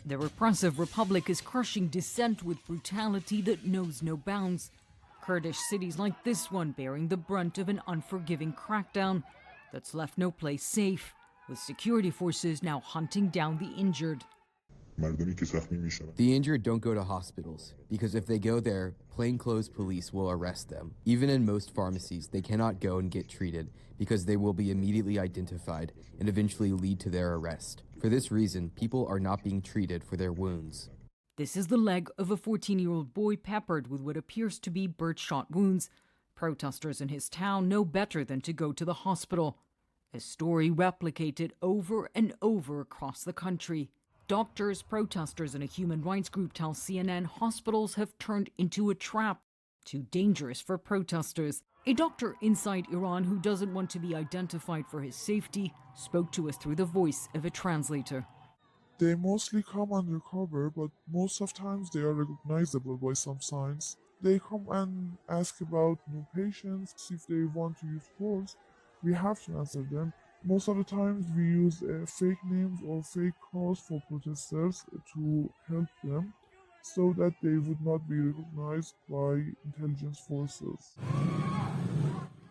The repressive republic is crushing dissent with brutality that knows no bounds. Kurdish cities like this one bearing the brunt of an unforgiving crackdown that's left no place safe, with security forces now hunting down the injured. The injured don't go to hospitals, because if they go there, plainclothes police will arrest them. Even in most pharmacies, they cannot go and get treated because they will be immediately identified and eventually lead to their arrest. For this reason, people are not being treated for their wounds. This is the leg of a 14-year-old boy peppered with what appears to be bird-shot wounds. Protesters in his town know better than to go to the hospital. A story replicated over and over across the country. Doctors, protesters, and a human rights group tell CNN hospitals have turned into a trap, too dangerous for protesters. A doctor inside Iran who doesn't want to be identified for his safety spoke to us through the voice of a translator. They mostly come undercover, but most of times they are recognizable by some signs. They come and ask about new patients, if they want to use force. We have to answer them. Most of the times we use fake names or fake calls for protesters to help them so that they would not be recognized by intelligence forces.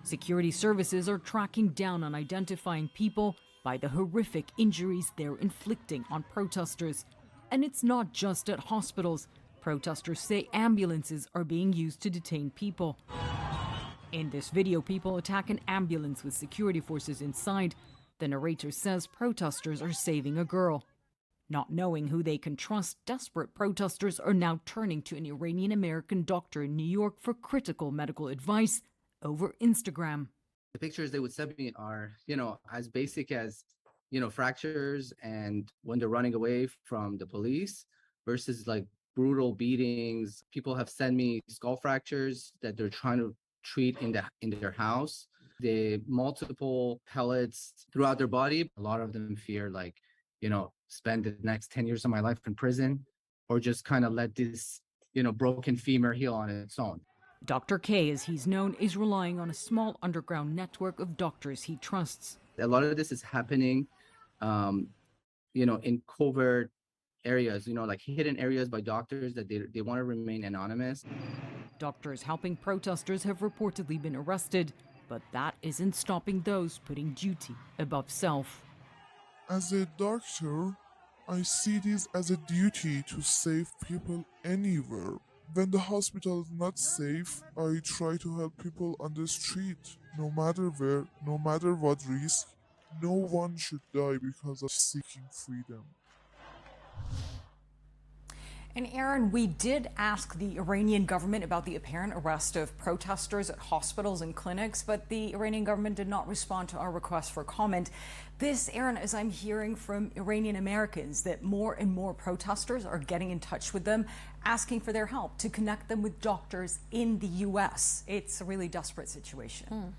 Security services are tracking down on identifying people by the horrific injuries they're inflicting on protesters. And it's not just at hospitals. Protesters say ambulances are being used to detain people. In this video, people attack an ambulance with security forces inside. The narrator says protesters are saving a girl. Not knowing who they can trust, desperate protesters are now turning to an Iranian-American doctor in New York for critical medical advice over Instagram. The pictures they would send me are, as basic as, fractures and when they're running away from the police versus like brutal beatings. People have sent me skull fractures that they're trying to treat in their house. The multiple pellets throughout their body. A lot of them fear spend the next 10 years of my life in prison or just kind of let this, broken femur heal on its own. Dr. K, as he's known, is relying on a small underground network of doctors he trusts. A lot of this is happening, in covert areas, like hidden areas by doctors that they want to remain anonymous. Doctors helping protesters have reportedly been arrested, but that isn't stopping those putting duty above self. As a doctor, I see this as a duty to save people anywhere. When the hospital is not safe, I try to help people on the street, no matter where, no matter what risk. No one should die because of seeking freedom. And Aaron, we did ask the Iranian government about the apparent arrest of protesters at hospitals and clinics, but the Iranian government did not respond to our request for comment. This, Aaron, as I'm hearing from Iranian Americans, that more and more protesters are getting in touch with them, asking for their help to connect them with doctors in the U.S. It's a really desperate situation.